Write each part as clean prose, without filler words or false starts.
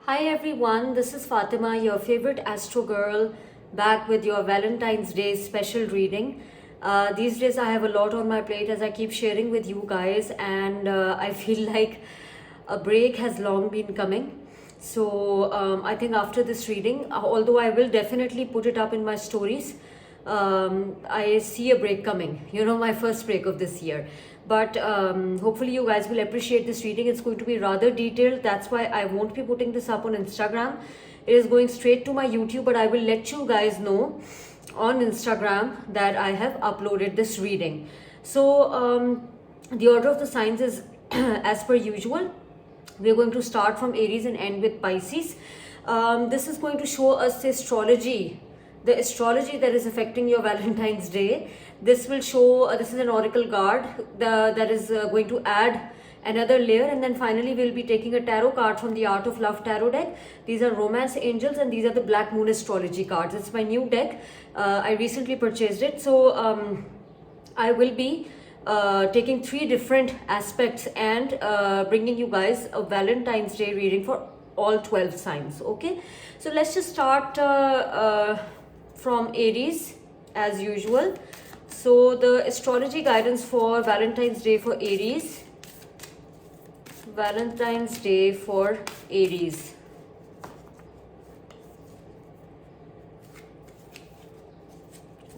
Hi everyone, this is Fatima, your favorite astro girl, back with your Valentine's Day special reading. These days I have a lot on my plate as I keep sharing with you guys, and I feel like a break has long been coming. So I think after this reading, although I will definitely put it up in my stories, I see a break coming, my first break of this year. But hopefully you guys will appreciate this reading. It's going to be rather detailed. That's why I won't be putting this up on Instagram. It is going straight to my YouTube, but I will let you guys know on Instagram that I have uploaded this reading. So the order of the signs is as per usual. We're going to start from Aries and end with Pisces. This is going to show us the astrology that is affecting your Valentine's Day. This will show, this is an oracle card that is going to add another layer, and then finally we'll be taking a tarot card from the Art of Love tarot deck. These are romance angels, and these are the Black Moon astrology cards. It's my new deck. I recently purchased it. So I will be taking three different aspects and bringing you guys a Valentine's Day reading for all 12 signs. Okay, so let's just start from Aries as usual. So the astrology guidance for Valentine's Day for Aries. Valentine's Day for Aries.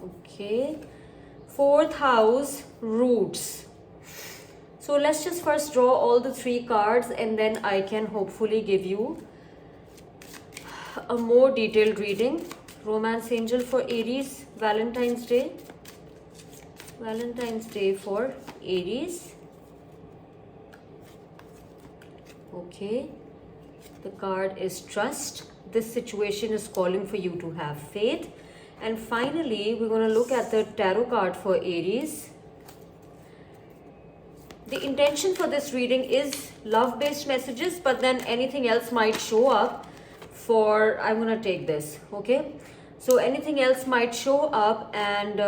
Okay, fourth house, roots. So let's just first draw all the three cards, and then I can hopefully give you a more detailed reading. Romance angel for Aries, Valentine's Day. Valentine's Day for Aries. Okay, the card is trust. This situation is calling for you to have faith. And finally, we're going to look at the tarot card for Aries. The intention for this reading is love-based messages, but then anything else might show up for, I'm going to take this, okay? So anything else might show up, and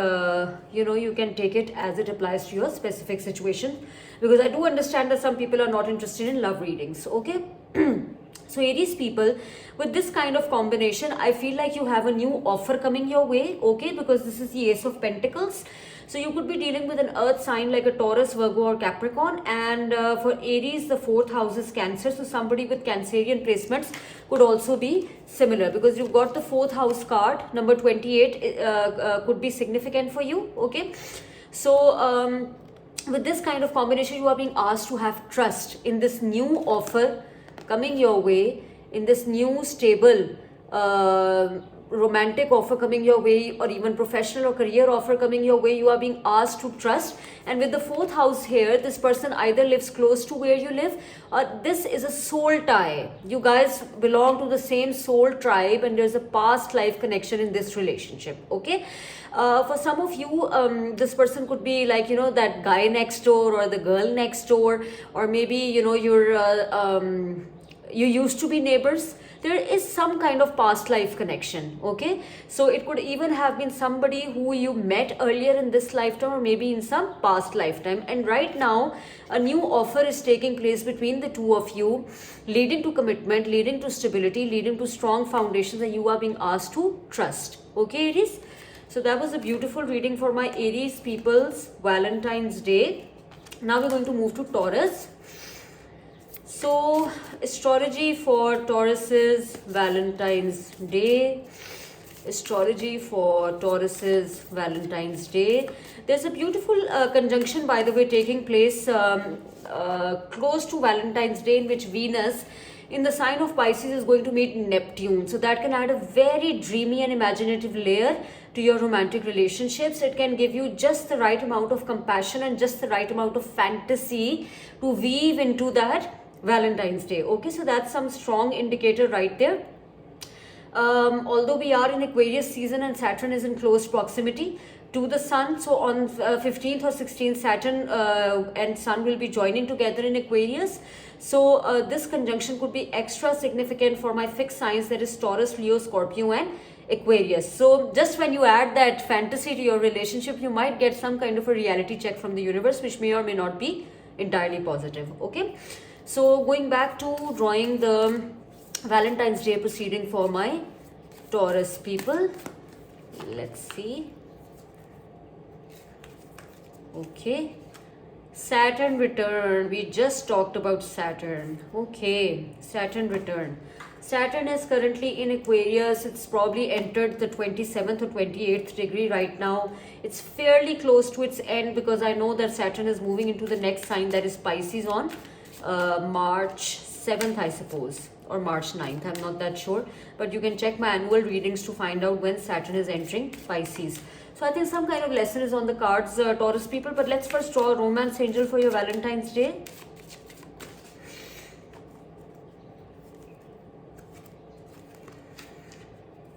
you can take it as it applies to your specific situation, because I do understand that some people are not interested in love readings, okay? So Aries people, with this kind of combination, I feel like you have a new offer coming your way, okay? Because this is the Ace of Pentacles. So you could be dealing with an earth sign like a Taurus, Virgo or Capricorn. And for Aries, the fourth house is Cancer. So somebody with Cancerian placements could also be similar, because you've got the fourth house card. Number 28 could be significant for you, okay? So with this kind of combination, you are being asked to have trust in this new offer coming your way, in this new stable romantic offer coming your way, or even professional or career offer coming your way. You are being asked to trust. And with the fourth house here, this person either lives close to where you live, or this is a soul tie. You guys belong to the same soul tribe, and there's a past life connection in this relationship, okay? For some of you, this person could be like, that guy next door or the girl next door, or maybe, you used to be neighbors. There is some kind of past life connection, okay? So it could even have been somebody who you met earlier in this lifetime, or maybe in some past lifetime. And right now, a new offer is taking place between the two of you, leading to commitment, leading to stability, leading to strong foundations, and you are being asked to trust, okay, Aries? So that was a beautiful reading for my Aries people's Valentine's Day. Now we're going to move to Taurus. So astrology for Taurus's Valentine's Day. Astrology for Taurus's Valentine's Day. There's a beautiful conjunction, by the way, taking place close to Valentine's Day, in which Venus in the sign of Pisces is going to meet Neptune. So that can add a very dreamy and imaginative layer to your romantic relationships. It can give you just the right amount of compassion and just the right amount of fantasy to weave into that Valentine's Day, okay? So that's some strong indicator right there. Although we are in Aquarius season and Saturn is in close proximity to the Sun, so on 15th or 16th, Saturn and Sun will be joining together in Aquarius. So this conjunction could be extra significant for my fixed signs, that is Taurus, Leo, Scorpio and Aquarius. So just when you add that fantasy to your relationship, you might get some kind of a reality check from the universe, which may or may not be entirely positive, okay? So going back to drawing the Valentine's Day proceeding for my Taurus people. Let's see. Okay. Saturn return. We just talked about Saturn. Okay. Saturn return. Saturn is currently in Aquarius. It's probably entered the 27th or 28th degree right now. It's fairly close to its end because I know that Saturn is moving into the next sign, that is Pisces, on March 7th, I suppose, or March 9th. I'm not that sure. But you can check my annual readings to find out when Saturn is entering Pisces. So I think some kind of lesson is on the cards, Taurus people. But let's first draw a romance angel for your Valentine's Day.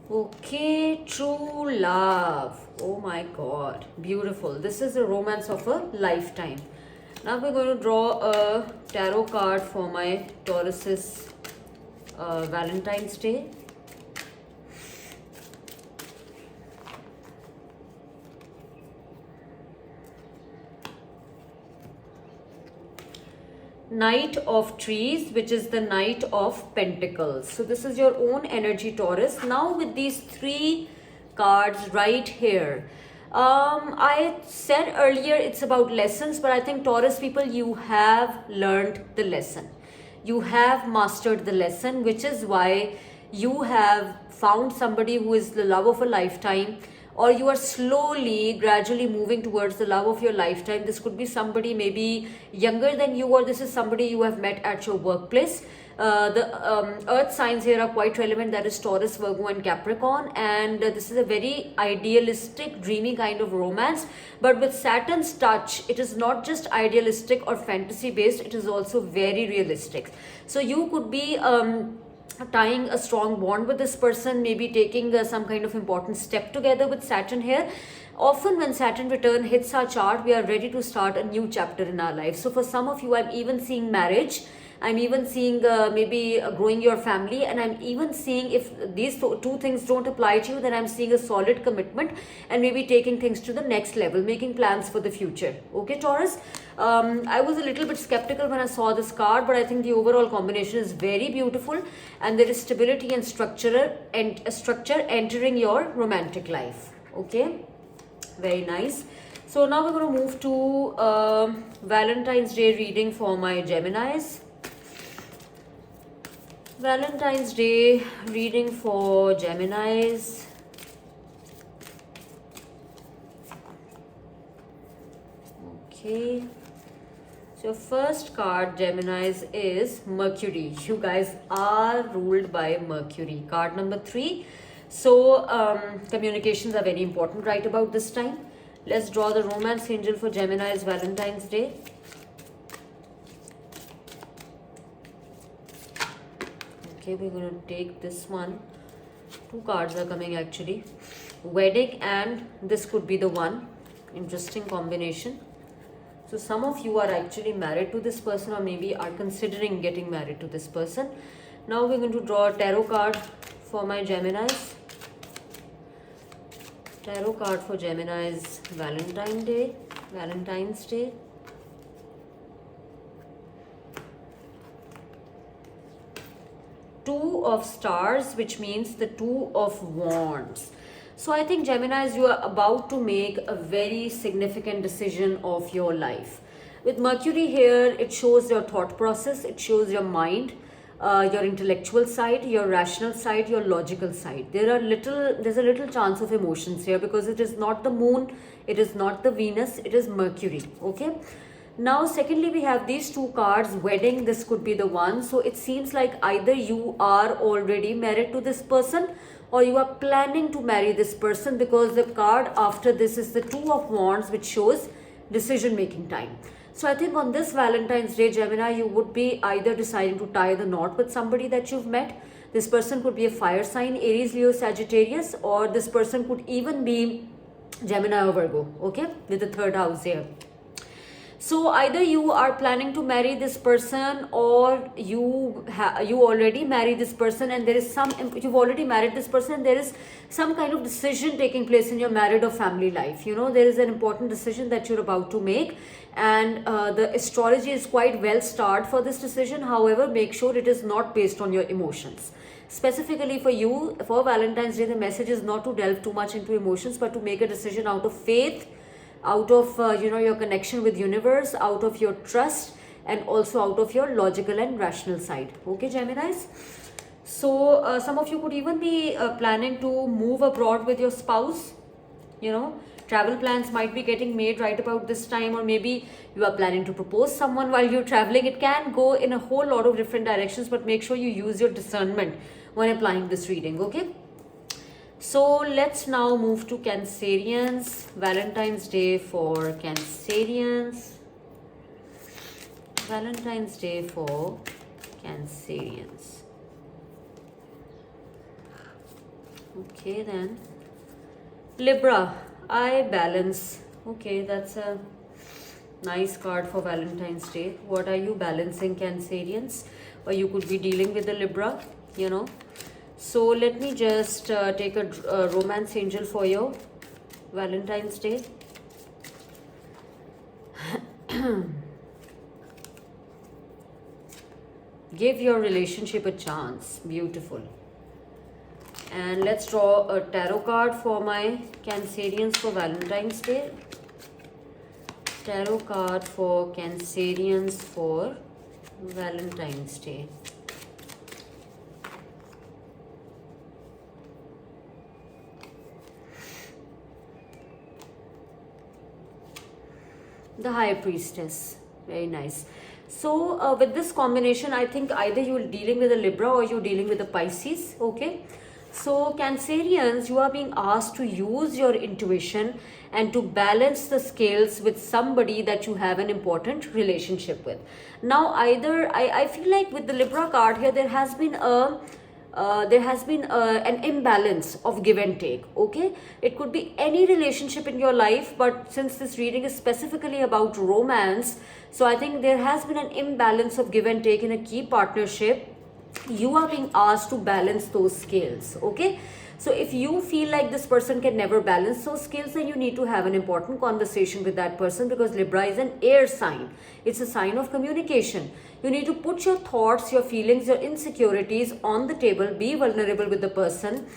Okay, true love. Oh my God, beautiful. This is the romance of a lifetime. Now we're going to draw a tarot card for my Taurus's Valentine's Day. Knight of Trees, which is the Knight of Pentacles. So this is your own energy, Taurus. Now with these three cards right here, I said earlier it's about lessons, but I think Taurus people, you have learned the lesson. You have mastered the lesson, which is why you have found somebody who is the love of a lifetime, or you are slowly, gradually moving towards the love of your lifetime. This could be somebody maybe younger than you, or this is somebody you have met at your workplace. The earth signs here are quite relevant, that is Taurus, Virgo and Capricorn, and this is a very idealistic, dreamy kind of romance. But with Saturn's touch, it is not just idealistic or fantasy based, it is also very realistic. So you could be tying a strong bond with this person, maybe taking some kind of important step together with Saturn here. Often when Saturn return hits our chart, we are ready to start a new chapter in our life. So for some of you, I'm even seeing marriage. I'm even seeing maybe growing your family, and I'm even seeing, if these two things don't apply to you, then I'm seeing a solid commitment and maybe taking things to the next level, making plans for the future. Okay, Taurus? I was a little bit skeptical when I saw this card, but I think the overall combination is very beautiful, and there is stability and structure entering your romantic life. Okay, very nice. So now we're going to move to Valentine's Day reading for my Geminis. Valentine's Day reading for Geminis. Okay. So first card, Geminis, is Mercury. You guys are ruled by Mercury. Card number 3. So communications are very important right about this time. Let's draw the romance angel for Geminis Valentine's Day. Okay, we're going to take this one. 2 cards are coming actually. Wedding, and this could be the one. Interesting combination. So some of you are actually married to this person, or maybe are considering getting married to this person. Now we're going to draw a tarot card for my Geminis. Tarot card for Geminis Valentine's Day. Two of Stars, which means the Two of Wands. So I think Geminis, you are about to make a very significant decision of your life. With Mercury here, it shows your thought process, it shows your mind, your intellectual side, your rational side, your logical side. There's a little chance of emotions here, because it is not the moon, it is not the Venus, it is Mercury. Okay. Now, secondly, we have these 2 cards. Wedding, this could be the one. So it seems like either you are already married to this person, or you are planning to marry this person, because the card after this is the Two of Wands, which shows decision-making time. So I think on this Valentine's Day, Gemini, you would be either deciding to tie the knot with somebody that you've met. This person could be a fire sign, Aries, Leo, Sagittarius, or this person could even be Gemini or Virgo, okay, with the 3rd house here. So either you are planning to marry this person, or you already married this person, and there is some, you've already married this person, and there is some kind of decision taking place in your married or family life. You know, there is an important decision that you're about to make, and the astrology is quite well starred for this decision. However, make sure it is not based on your emotions. Specifically for you, for Valentine's Day, the message is not to delve too much into emotions, but to make a decision out of faith, out of your connection with universe, out of your trust, and also out of your logical and rational side. Okay, Geminis? So some of you could even be planning to move abroad with your spouse. You know, travel plans might be getting made right about this time, or maybe you are planning to propose someone while you're traveling. It can go in a whole lot of different directions, but make sure you use your discernment when applying this reading. Okay, so let's now move to Cancerians. Valentine's Day for Cancerians. Valentine's Day for Cancerians. Okay, then Libra, I balance. Okay, that's a nice card for Valentine's Day. What are you balancing, Cancerians? Or you could be dealing with a Libra, you know. So let me just take a romance angel for your Valentine's Day. Give your relationship a chance. Beautiful. And let's draw a tarot card for my Cancerians for Valentine's Day. Tarot card for Cancerians for Valentine's Day. The High Priestess. Very nice. So with this combination, I think either you're dealing with a Libra or you're dealing with a Pisces. Okay. So Cancerians, you are being asked to use your intuition and to balance the scales with somebody that you have an important relationship with. Now, either I feel like with the Libra card here, there has been an imbalance of give and take. Okay, it could be any relationship in your life, but since this reading is specifically about romance, so I think there has been an imbalance of give and take in a key partnership. You are being asked to balance those scales. Okay, so if you feel like this person can never balance those scales, then you need to have an important conversation with that person, because Libra is an air sign. It's a sign of communication. You need to put your thoughts, your feelings, your insecurities on the table. Be vulnerable with the person,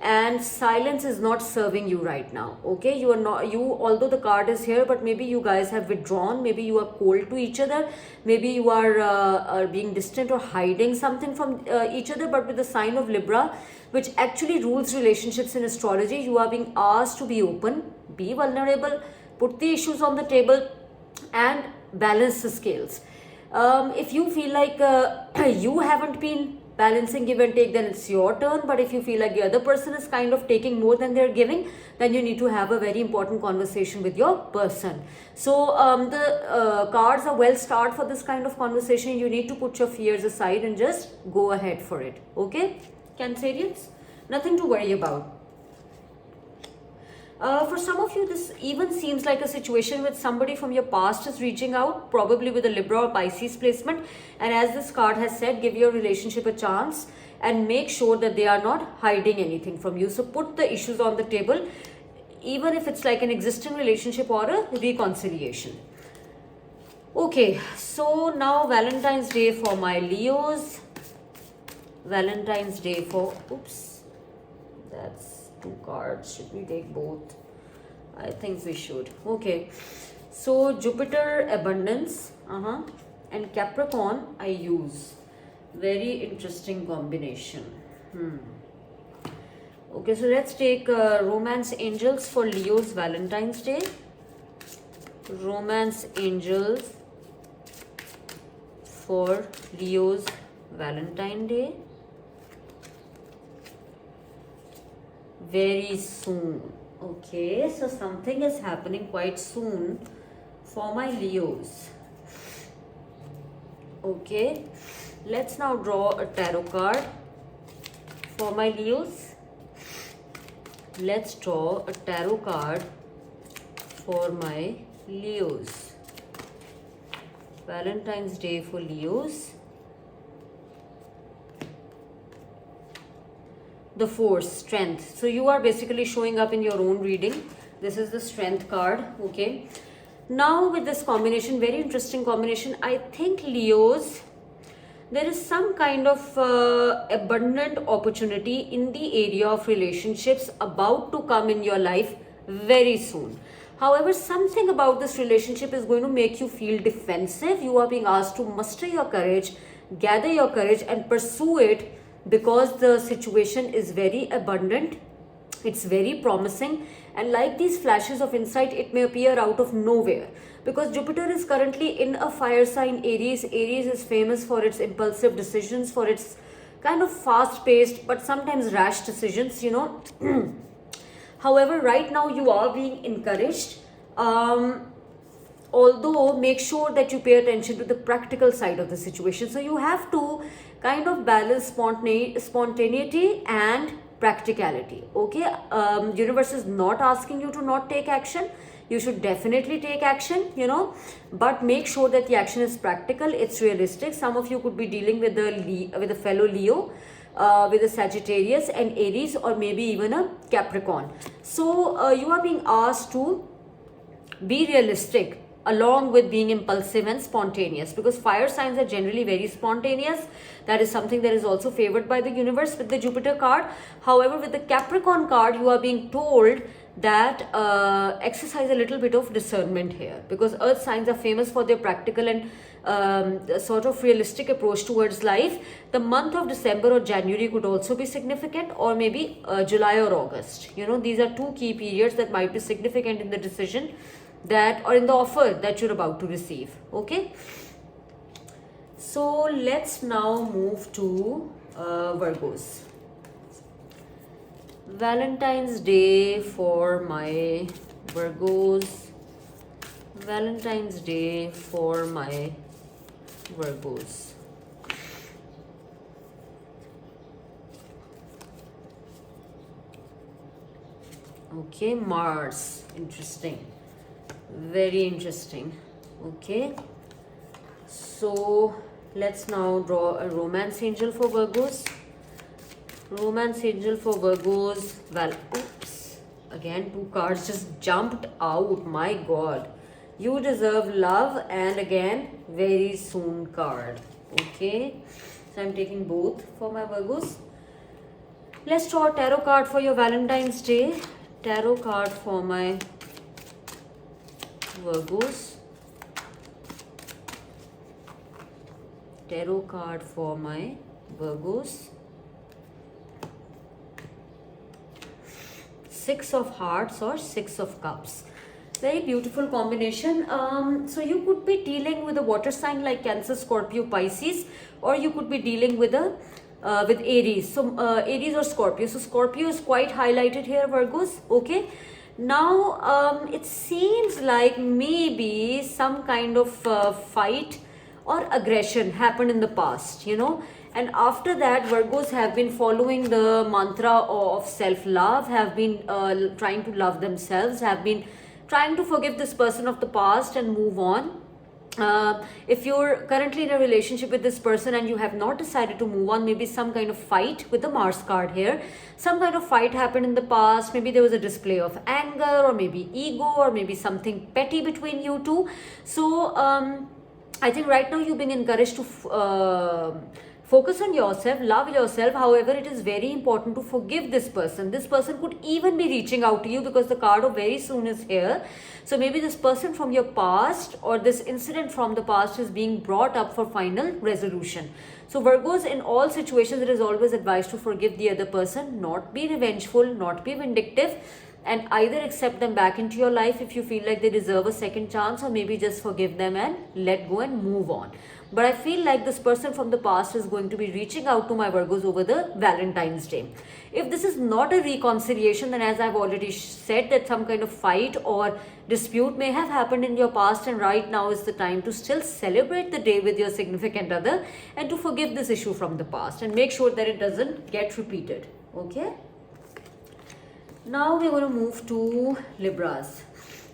and silence is not serving you right now. Okay, you are not, although the card is here, but maybe you guys have withdrawn, maybe you are cold to each other, maybe you are being distant or hiding something from each other. But with the sign of Libra, which actually rules relationships in astrology, you are being asked to be open, be vulnerable, put the issues on the table, and balance the scales. If you feel like you haven't been balancing give and take, then it's your turn. But if you feel like the other person is kind of taking more than they're giving, then you need to have a very important conversation with your person. So the cards are well starred for this kind of conversation. You need to put your fears aside and just go ahead for it. Okay, Cancerians, nothing to worry about. For some of you, this even seems like a situation with somebody from your past is reaching out, probably with a Libra or Pisces placement. And as this card has said, give your relationship a chance and make sure that they are not hiding anything from you. So put the issues on the table, even if it's like an existing relationship or a reconciliation. Okay, so now Valentine's Day for my Leos. Valentine's Day for, oops, that's two cards. Should we take both? I think we should. Okay, so Jupiter abundance and Capricorn I use. Very interesting combination. Okay, so let's take romance angels for Leo's Valentine's Day. Romance angels for Leo's Valentine Day. Very soon. Okay, so something is happening quite soon for my Leos. Okay, let's now draw a tarot card for my Leos. Let's draw a tarot card for my Leos. Valentine's Day for Leos. The Force, Strength. So you are basically showing up in your own reading. This is the Strength card, okay? Now with this combination, very interesting combination, I think Leos, there is some kind of abundant opportunity in the area of relationships about to come in your life very soon. However, something about this relationship is going to make you feel defensive. You are being asked to muster your courage, gather your courage and pursue it, because the situation is very abundant, it's very promising, and like these flashes of insight, it may appear out of nowhere, because Jupiter is currently in a fire sign, Aries. Aries is famous for its impulsive decisions, for its kind of fast paced but sometimes rash decisions, you know. However, right now you are being encouraged, although make sure that you pay attention to the practical side of the situation. So you have to kind of balance spontaneity and practicality, okay? Universe is not asking you to not take action. You should definitely take action, you know, but make sure that the action is practical, it's realistic. Some of you could be dealing with a fellow Leo, with a Sagittarius and Aries, or maybe even a Capricorn. So you are being asked to be realistic along with being impulsive and spontaneous, because fire signs are generally very spontaneous. That is something that is also favored by the universe with the Jupiter card. However, with the Capricorn card, you are being told that exercise a little bit of discernment here, because earth signs are famous for their practical and sort of realistic approach towards life. The month of December or January could also be significant, or maybe July or August. You know, these are two key periods that might be significant in the decision that, or in the offer that you're about to receive, okay? So let's now move to Virgos. Valentine's Day for my Virgos. Valentine's Day for my Virgos. Okay, Mars. Interesting. Very interesting. Okay. So let's now draw a romance angel for Virgos. Romance angel for Virgos. Well, oops. Again, two cards just jumped out. My God. You deserve love, and again, very soon card. Okay. So I'm taking both for my Virgos. Let's draw a tarot card for your Valentine's Day. Tarot card for my Virgos. Tarot card for my Virgos. Six of Hearts or Six of Cups. Very beautiful combination. So you could be dealing with a water sign like Cancer, Scorpio, Pisces, or you could be dealing with a with Aries. So Aries or Scorpio. So Scorpio is quite highlighted here, Virgos. Okay. Now it seems like maybe some kind of fight or aggression happened in the past, you know, and after that Virgos have been following the mantra of self-love, have been trying to love themselves, have been trying to forgive this person of the past and move on. If you're currently in a relationship with this person and you have not decided to move on, maybe some kind of fight with the Mars card here, some kind of fight happened in the past. Maybe there was a display of anger, or maybe ego, or maybe something petty between you two. So I think right now you've been encouraged to focus on yourself, love yourself. However, it is very important to forgive this person. This person could even be reaching out to you, because the card of very soon is here. So maybe this person from your past, or this incident from the past, is being brought up for final resolution. So Virgos, in all situations, it is always advised to forgive the other person, not be revengeful, not be vindictive, and either accept them back into your life if you feel like they deserve a second chance, or maybe just forgive them and let go and move on. But I feel like this person from the past is going to be reaching out to my Virgos over the Valentine's Day. If this is not a reconciliation, then as I've already said, that some kind of fight or dispute may have happened in your past, and right now is the time to still celebrate the day with your significant other and to forgive this issue from the past and make sure that it doesn't get repeated. Okay? Now we're going to move to Libras.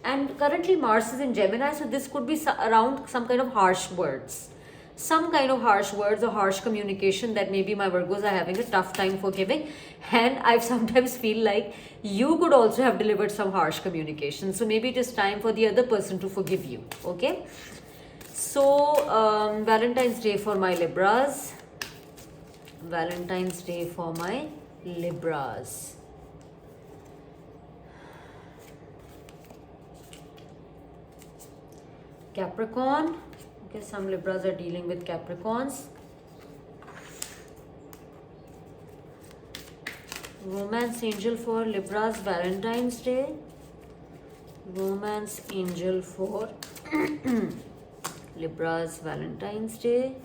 And currently Mars is in Gemini, so this could be around some kind of harsh words. Some kind of harsh words or harsh communication that maybe my Virgos are having a tough time forgiving. And I sometimes feel like you could also have delivered some harsh communication. So maybe it is time for the other person to forgive you. Okay. So Valentine's Day for my Libras. Valentine's Day for my Libras. Capricorn. Okay, some Libras are dealing with Capricorns. Romance angel for Libras, Valentine's Day. Romance angel for Libras, Valentine's Day.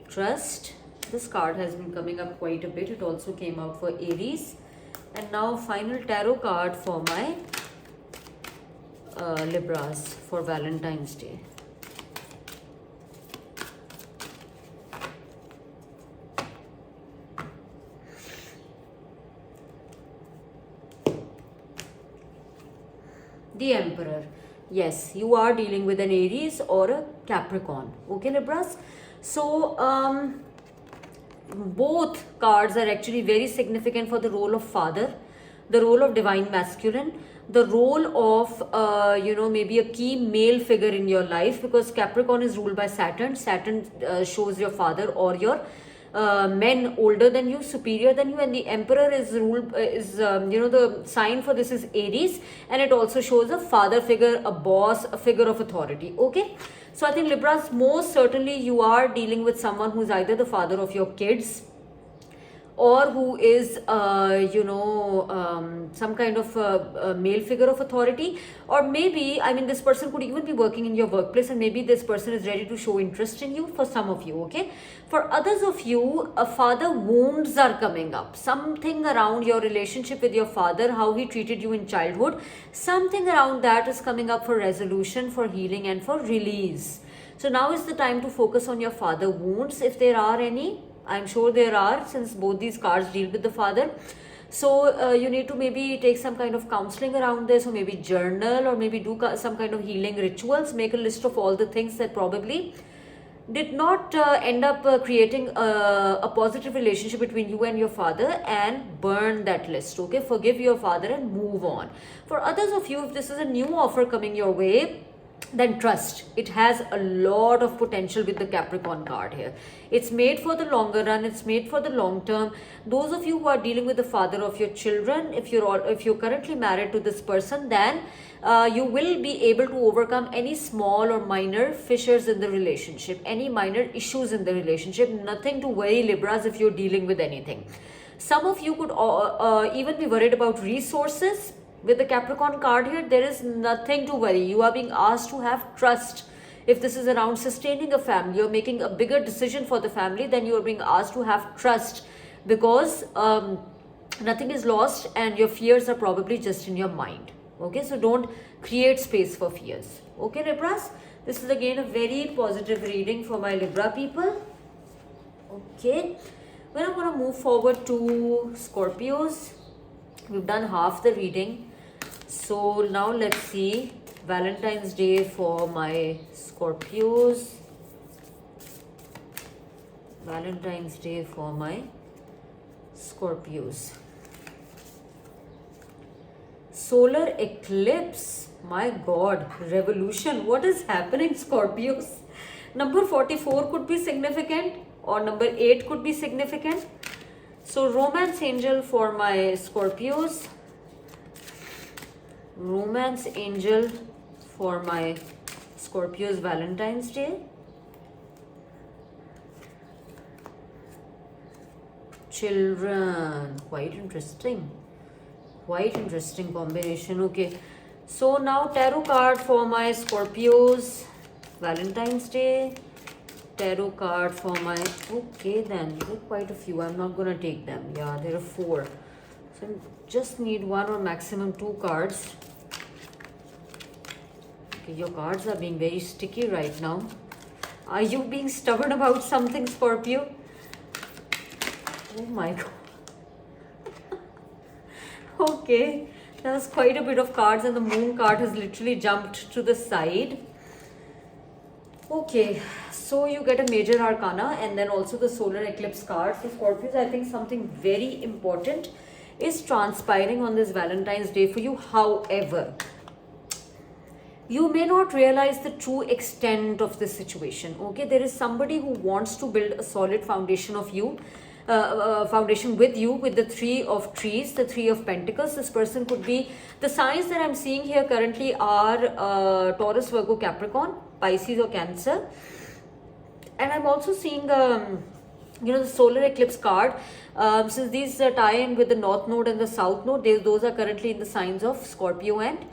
Trust. This card has been coming up quite a bit. It also came out for Aries. And now final tarot card for my Libras for Valentine's Day. The Emperor. Yes, you are dealing with an Aries or a Capricorn. Okay, Libras? So, both cards are actually very significant for the role of father, the role of divine masculine, the role of, maybe a key male figure in your life, because Capricorn is ruled by Saturn. Saturn shows your father or your men older than you, superior than you, and the Emperor is ruled the sign for this is Aries, and it also shows a father figure, a boss, a figure of authority. Okay, so I think Libras, most certainly you are dealing with someone who's either the father of your kids, or who is some kind of a male figure of authority, or maybe, I mean, this person could even be working in your workplace, and maybe this person is ready to show interest in you, for some of you. Okay, for others of you, father wounds are coming up, something around your relationship with your father, how he treated you in childhood, something around that is coming up for resolution, for healing, and for release. So now is the time to focus on your father wounds, if there are any. I'm sure there are, since both these cards deal with the father. So you need to maybe take some kind of counseling around this, or maybe journal, or maybe do some kind of healing rituals. Make a list of all the things that probably did not end up creating a positive relationship between you and your father, and burn that list. Okay, forgive your father and move on. For others of you, if this is a new offer coming your way, then trust. It has a lot of potential with the Capricorn card here. It's made for the longer run. It's made for the long term. Those of you who are dealing with the father of your children, if you're currently married to this person, then you will be able to overcome any small or minor fissures in the relationship, any minor issues in the relationship. Nothing to worry, Libras, if you're dealing with anything. Some of you could even be worried about resources. With the Capricorn card here, there is nothing to worry. You are being asked to have trust. If this is around sustaining a family or making a bigger decision for the family, then you are being asked to have trust, because nothing is lost and your fears are probably just in your mind. Okay, so don't create space for fears. Okay, Libras, this is again a very positive reading for my Libra people. Okay, well, I'm going to move forward to Scorpios. We've done half the reading. So now let's see Valentine's Day for my Scorpios. Valentine's Day for my Scorpios. Solar eclipse. My God, revolution. What is happening, Scorpios? Number 44 could be significant, or number 8 could be significant. So romance angel for my Scorpios. Romance angel for my Scorpios Valentine's Day. Children. Quite interesting. Quite interesting combination. Okay. So now tarot card for my Scorpios Valentine's Day. Tarot card for my, okay, then there are quite a few. I'm not gonna take them. Yeah, there are 4. So just need 1 or maximum 2 cards. Okay, your cards are being very sticky right now. Are you being stubborn about something, Scorpio? Oh my God. Okay, There's quite a bit of cards, and the moon card has literally jumped to the side. Okay, so you get a major arcana and then also the solar eclipse card. For Scorpios, I think something very important is transpiring on this Valentine's Day for you. However, you may not realize the true extent of this situation. Okay, there is somebody who wants to build a solid foundation of you, foundation with you, with the Three of Trees, the Three of Pentacles. This person could be, the signs that I'm seeing here currently are Taurus, Virgo, Capricorn, Pisces or Cancer. And I'm also seeing the solar eclipse card. Since these tie in with the North Node and the South Node, those are currently in the signs of Scorpio and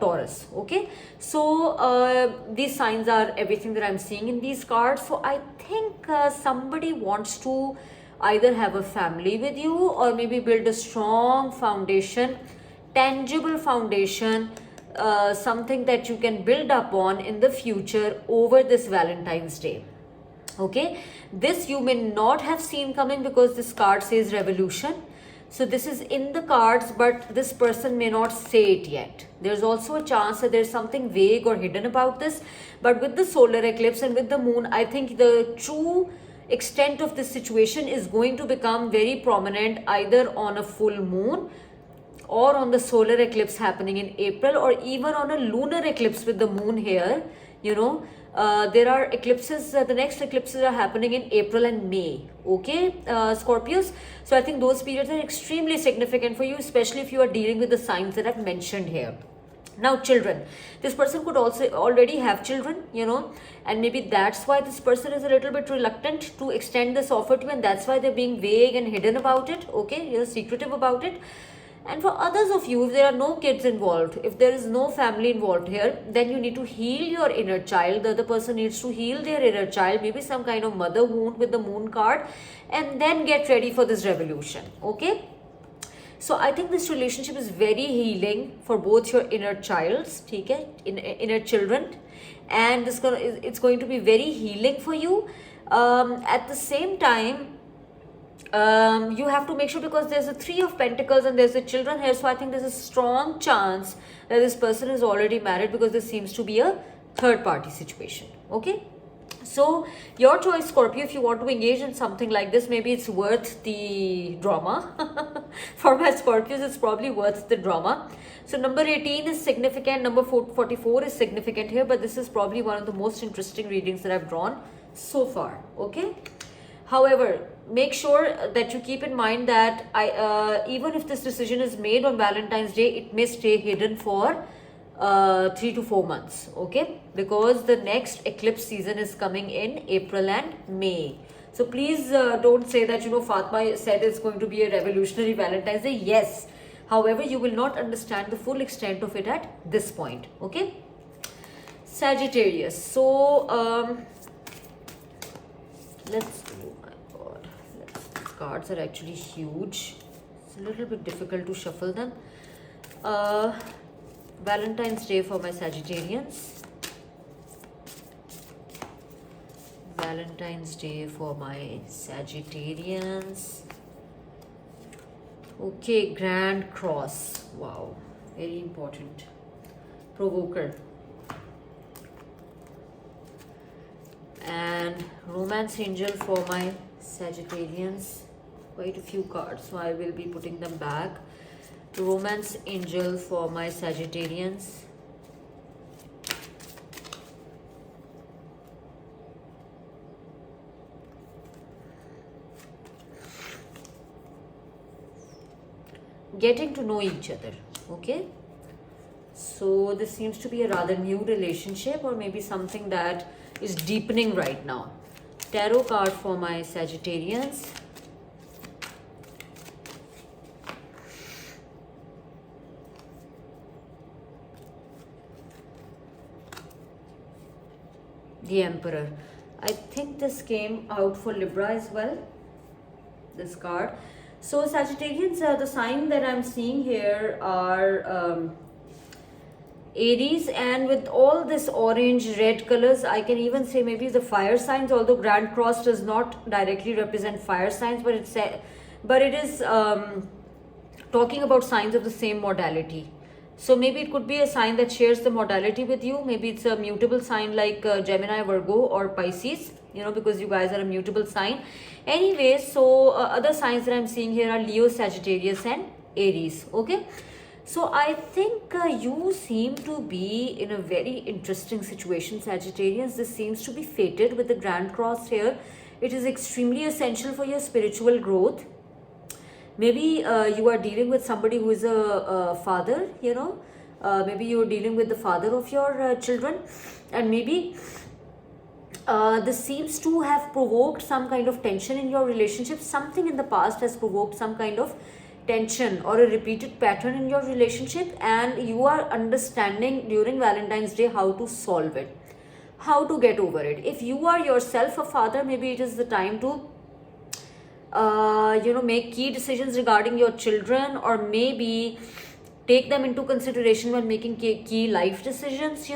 Taurus. Okay, so these signs are everything that I'm seeing in these cards. So I think somebody wants to either have a family with you or maybe build a strong foundation, tangible foundation, something that you can build upon in the future over this Valentine's Day. Okay, this you may not have seen coming because this card says revolution. So this is in the cards, but this person may not say it yet. There's also a chance that there's something vague or hidden about this. But with the solar eclipse and with the moon, I think the true extent of this situation is going to become very prominent either on a full moon or on the solar eclipse happening in April, or even on a lunar eclipse with the moon here. There are eclipses, the next eclipses are happening in April and May. Okay, Scorpios. So I think those periods are extremely significant for you, especially if you are dealing with the signs that I've mentioned here. Now, children. This person could also already have children, and maybe that's why this person is a little bit reluctant to extend this offer to you, and that's why they're being vague and hidden about it. Okay, secretive about it. And for others of you, if there are no kids involved, if there is no family involved here, then you need to heal your inner child. The other person needs to heal their inner child, maybe some kind of mother wound with the moon card, and then get ready for this revolution. Okay. So I think this relationship is very healing for both your inner childs, okay, inner children, and it's going to be very healing for you. At the same time, you have to make sure, because there's a Three of Pentacles and there's the children here, so I think there's a strong chance that this person is already married, because this seems to be a third party situation. Okay, so your choice, Scorpio. If you want to engage in something like this, maybe it's worth the drama. For my Scorpios, it's probably worth the drama. So number 18 is significant, number 44 is significant here, but this is probably one of the most interesting readings that I've drawn so far. Okay, however, make sure that you keep in mind that even if this decision is made on Valentine's Day, it may stay hidden for 3 to 4 months. Okay, because the next eclipse season is coming in April and May. So please don't say that, Fatma said it's going to be a revolutionary Valentine's Day. Yes, however, you will not understand the full extent of it at this point. Okay, Sagittarius. So let's do, these cards are actually huge. It's a little bit difficult to shuffle them. Valentine's Day for my Sagittarians. Valentine's Day for my Sagittarians. Okay, Grand Cross. Wow, very important. Provoker. And Romance Angel for my Sagittarians. Quite a few cards, so I will be putting them back. Romance Angel for my Sagittarians. Getting to know each other. Okay, so this seems to be a rather new relationship, or maybe something that is deepening right now. Tarot card for my Sagittarians. The Emperor. I think this came out for Libra as well, this card. So Sagittarians, the sign that I'm seeing here are Aries, and with all this orange red colors, I can even say maybe the fire signs, although Grand Cross does not directly represent fire signs, but it is talking about signs of the same modality. So maybe it could be a sign that shares the modality with you. Maybe it's a mutable sign like Gemini, Virgo, or Pisces, because you guys are a mutable sign. Anyways, so other signs that I'm seeing here are Leo, Sagittarius, and Aries. Okay. So I think you seem to be in a very interesting situation, Sagittarius. This seems to be fated with the Grand Cross here. It is extremely essential for your spiritual growth. Maybe you are dealing with somebody who is a father, maybe you're dealing with the father of your children, and maybe this seems to have provoked some kind of tension in your relationship. Something in the past has provoked some kind of tension or a repeated pattern in your relationship, and you are understanding during Valentine's Day how to solve it, how to get over it. If you are yourself a father, maybe it is the time to make key decisions regarding your children, or maybe take them into consideration when making key life decisions,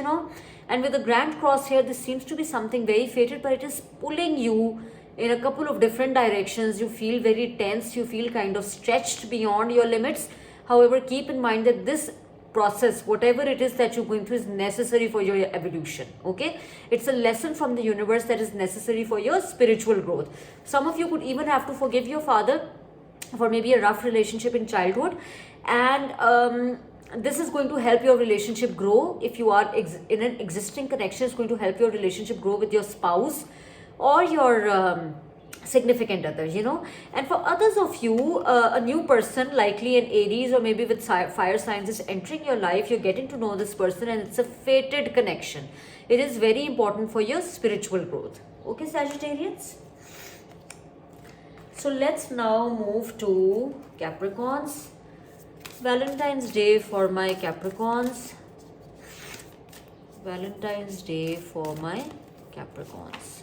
And with the Grand Cross here, this seems to be something very fated, but it is pulling you in a couple of different directions. You feel very tense, you feel kind of stretched beyond your limits. However, keep in mind that this process, whatever it is that you're going through, is necessary for your evolution. Okay, it's a lesson from the universe that is necessary for your spiritual growth. Some of you could even have to forgive your father for maybe a rough relationship in childhood, and this is going to help your relationship grow. If you are in an existing connection, it's going to help your relationship grow with your spouse or your significant other, And for others of you, a new person, likely an Aries or maybe with fire signs, is entering your life. You're getting to know this person, and it's a fated connection. It is very important for your spiritual growth. Okay, Sagittarians? So let's now move to Capricorns. Valentine's Day for my Capricorns. Valentine's Day for my Capricorns.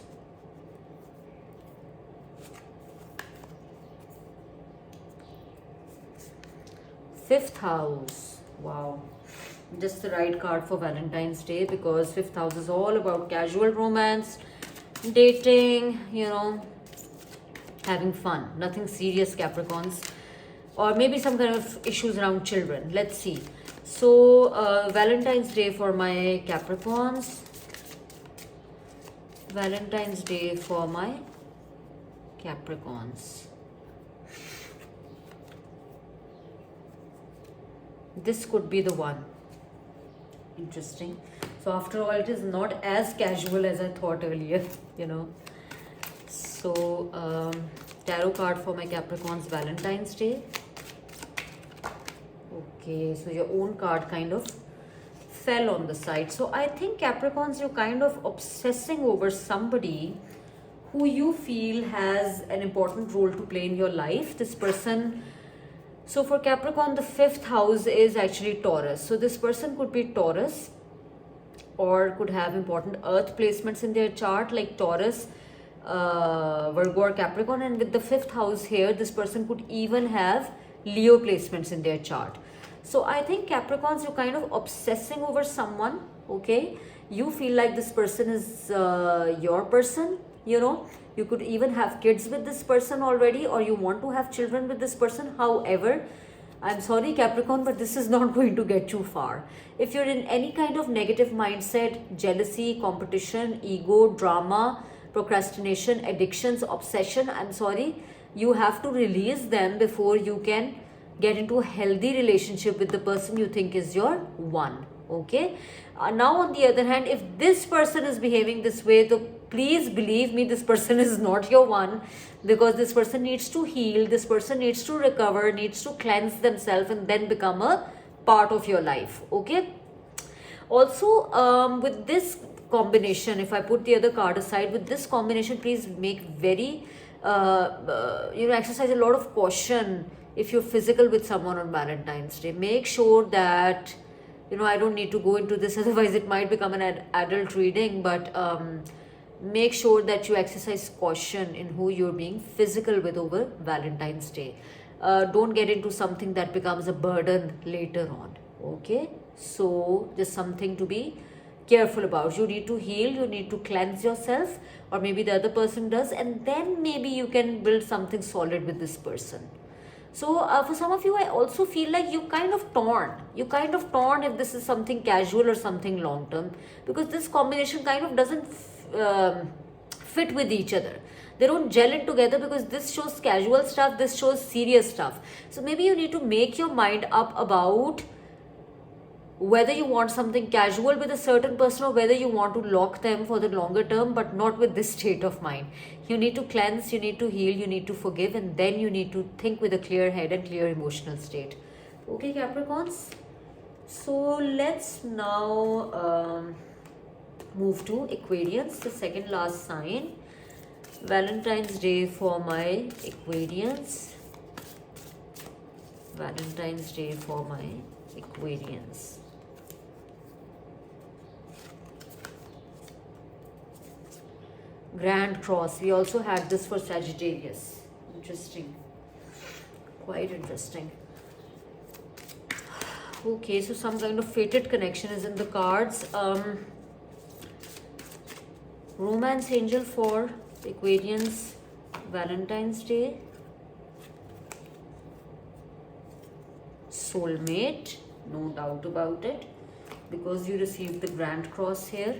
Fifth house. Wow, just the right card for Valentine's Day, because fifth house is all about casual romance, dating, having fun, nothing serious, Capricorns, or maybe some kind of issues around children. Let's see. So Valentine's Day for my Capricorns. Valentine's Day for my Capricorns. This could be the one. Interesting. So after all, it is not as casual as I thought earlier, So tarot card for my Capricorns, Valentine's Day. Okay, so your own card kind of fell on the side. So I think Capricorns, you're kind of obsessing over somebody who you feel has an important role to play in your life. This person. So for Capricorn, the fifth house is actually Taurus. So this person could be Taurus, or could have important earth placements in their chart like Taurus, Virgo, or Capricorn. And with the fifth house here, this person could even have Leo placements in their chart. So I think Capricorns, you're kind of obsessing over someone. Okay, you feel like this person is your person, You could even have kids with this person already, or you want to have children with this person. However, I'm sorry, Capricorn, but this is not going to get you far. If you're in any kind of negative mindset, jealousy, competition, ego, drama, procrastination, addictions, obsession, I'm sorry, you have to release them before you can get into a healthy relationship with the person you think is your one. Okay, now on the other hand, if this person is behaving this way, so please believe me, this person is not your one, because this person needs to heal, this person needs to recover, needs to cleanse themselves, and then become a part of your life. Okay, also with this combination, if I put the other card aside, with this combination, please make very exercise a lot of caution if you're physical with someone on Valentine's Day. Make sure that I don't need to go into this, otherwise it might become an adult reading, but make sure that you exercise caution in who you're being physical with over Valentine's Day. Don't get into something that becomes a burden later on. Okay, so just something to be careful about. You need to heal, you need to cleanse yourself, or maybe the other person does, and then maybe you can build something solid with this person. So for some of you, I also feel like you kind of torn. You kind of torn if this is something casual or something long term, because this combination kind of doesn't fit with each other. They don't gel in together because this shows casual stuff, this shows serious stuff. So maybe you need to make your mind up about whether you want something casual with a certain person or whether you want to lock them for the longer term, but not with this state of mind. You need to cleanse, you need to heal, you need to forgive, and then you need to think with a clear head and clear emotional state. Okay, Capricorns? So let's now move to Aquarians, the second last sign. Valentine's Day for my Aquarians. Valentine's Day for my Aquarians. Grand Cross. We also had this for Sagittarius. Interesting. Quite interesting. Okay, so some kind of fated connection is in the cards. Romance angel for Aquarians, Valentine's Day. Soulmate, no doubt about it, because you received the Grand Cross here.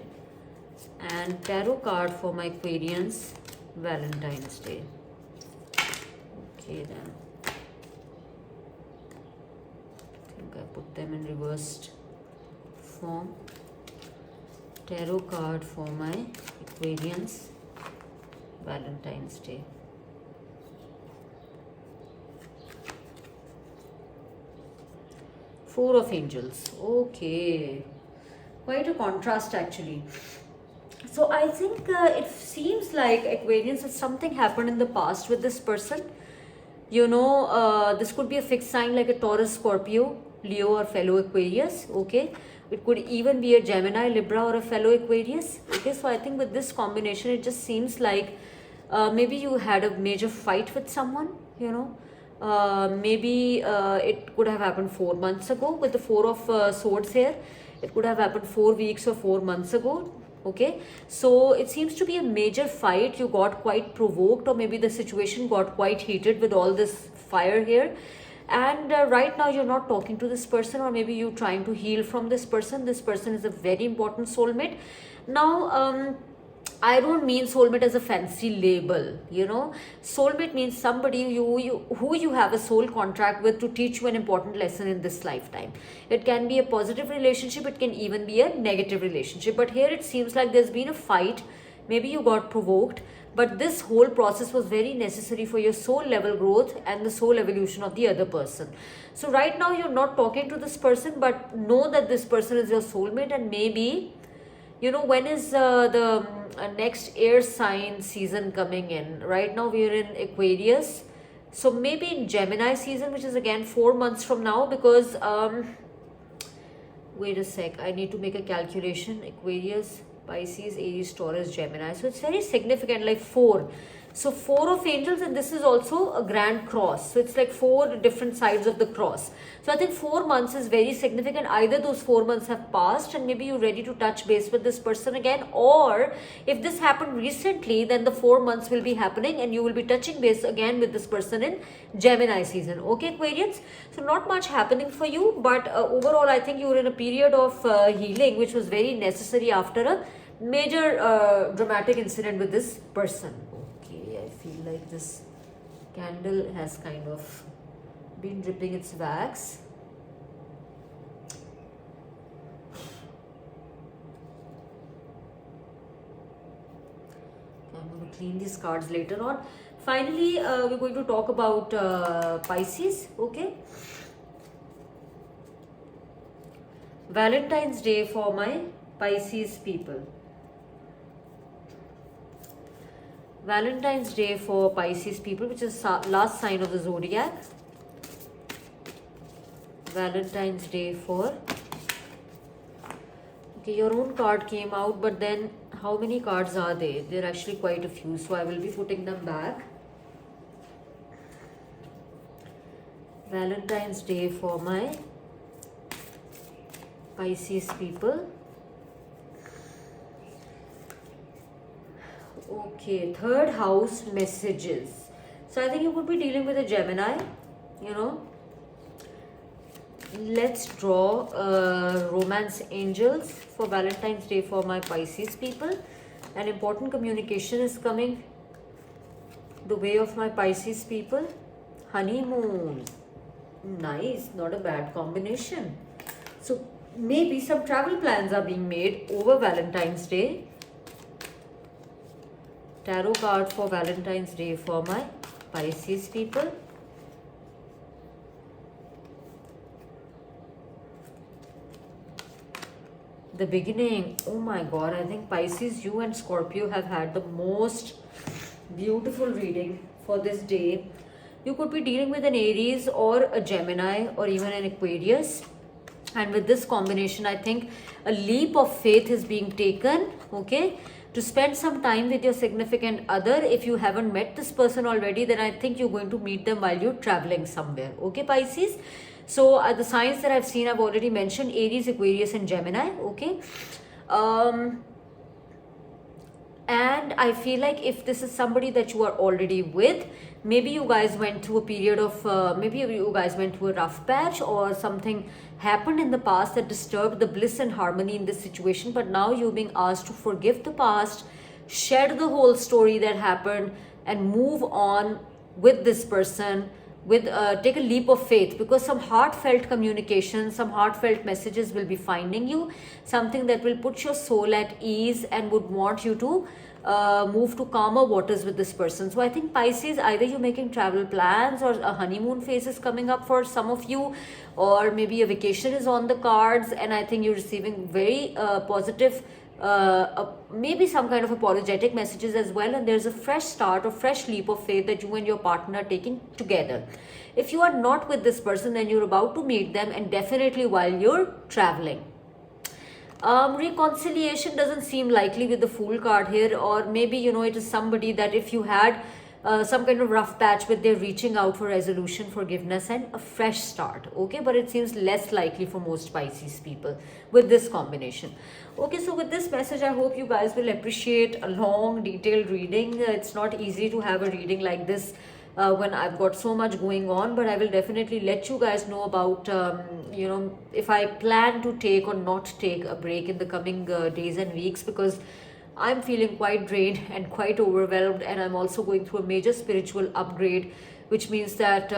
And tarot card for my Aquarians, Valentine's Day. Okay then. I think I put them in reversed form. Tarot card for my Aquarians, Valentine's Day. Four of Angels. Okay. Quite a contrast actually. So I think it seems like Aquarians, that something happened in the past with this person. You know, this could be a fixed sign like a Taurus, Scorpio, Leo, or fellow Aquarius. Okay. It could even be a Gemini, Libra, or a fellow Aquarius. Okay. So I think with this combination, it just seems like maybe you had a major fight with someone, you know. Maybe it could have happened 4 months ago with the Four of Swords here. It could have happened 4 weeks or 4 months ago. Okay, so it seems to be a major fight. You got quite provoked, or maybe the situation got quite heated with all this fire here. And right now you're not talking to this person, or maybe you're trying to heal from this person. This person is a very important soulmate. Now, I don't mean soulmate as a fancy label, you know. Soulmate means somebody who you have a soul contract with to teach you an important lesson in this lifetime. It can be a positive relationship, it can even be a negative relationship. But here it seems like there's been a fight, maybe you got provoked, but this whole process was very necessary for your soul level growth and the soul evolution of the other person. So right now you're not talking to this person, but know that this person is your soulmate. And maybe, you know, when is the next air sign season coming in? Right now we are in Aquarius, so maybe in Gemini season, which is again 4 months from now, because wait a sec, I need to make a calculation. Aquarius, Pisces, Aries, Taurus, Gemini, so it's very significant, like 4. So 4 of Angels, and this is also a Grand Cross, so it's like 4 different sides of the cross. So I think 4 months is very significant. Either those 4 months have passed and maybe you're ready to touch base with this person again, or if this happened recently, then the 4 months will be happening and you will be touching base again with this person in Gemini season. Okay, Aquarians, so not much happening for you, but overall I think you were in a period of healing, which was very necessary after a major dramatic incident with this person. I feel like this candle has kind of been dripping its wax. I'm going to clean these cards later on. Finally, we're going to talk about Pisces. Okay. Valentine's Day for my Pisces people. Valentine's Day for Pisces people, which is last sign of the zodiac. Valentine's Day for... Okay, your own card came out, but then how many cards are there? There are actually quite a few, so I will be putting them back. Valentine's Day for my Pisces people. Okay, third house messages. So I think you could be dealing with a Gemini. you know, let's draw romance angels for Valentine's Day for my Pisces people. An important communication is coming the way of my Pisces people. Honeymoon. Nice, not a bad combination. So maybe some travel plans are being made over Valentine's Day. Tarot card for Valentine's Day for my Pisces people. The beginning. Oh my god, I think Pisces, you and Scorpio have had the most beautiful reading for this day. You could be dealing with an Aries or a Gemini or even an Aquarius. And with this combination, I think a leap of faith is being taken, okay, to spend some time with your significant other. If you haven't met this person already, then I think you're going to meet them while you're traveling somewhere, okay, Pisces? So the signs that I've seen, I've already mentioned: Aries, Aquarius, and Gemini, okay? And I feel like if this is somebody that you are already with, maybe you guys went through a period of, maybe you guys went through a rough patch, or something happened in the past that disturbed the bliss and harmony in this situation. But now you're being asked to forgive the past, shed the whole story that happened, and move on with this person. With take a leap of faith, because some heartfelt communication, some heartfelt messages will be finding you, something that will put your soul at ease and would want you to move to calmer waters with this person. So I think Pisces, either you're making travel plans, or a honeymoon phase is coming up for some of you, or maybe a vacation is on the cards, and I think you're receiving very positive, maybe some kind of apologetic messages as well, and there's a fresh start or fresh leap of faith that you and your partner are taking together. If you are not with this person, then you're about to meet them, and definitely while you're traveling. Reconciliation doesn't seem likely with the Fool card here, or maybe, you know, it is somebody that if you had some kind of rough patch with, they're reaching out for resolution, forgiveness, and a fresh start, okay? But it seems less likely for most Pisces people with this combination. Okay, so with this message, I hope you guys will appreciate a long, detailed reading. It's not easy to have a reading like this when I've got so much going on, but I will definitely let you guys know about, you know, if I plan to take or not take a break in the coming days and weeks, because I'm feeling quite drained and quite overwhelmed, and I'm also going through a major spiritual upgrade, which means that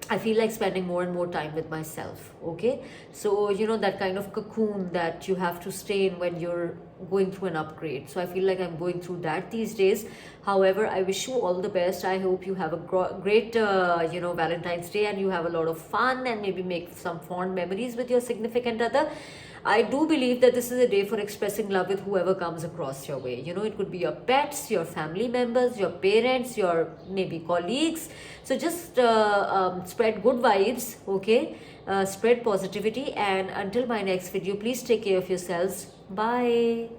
I feel like spending more and more time with myself, okay? So, you know, that kind of cocoon that you have to stay in when you're going through an upgrade. So I feel like I'm going through that these days. However, I wish you all the best. I hope you have a great, you know, Valentine's Day, and you have a lot of fun, and maybe make some fond memories with your significant other. I do believe that this is a day for expressing love with whoever comes across your way. You know, it could be your pets, your family members, your parents, your maybe colleagues. So just spread good vibes, okay? Spread positivity, and until my next video, please take care of yourselves. Bye.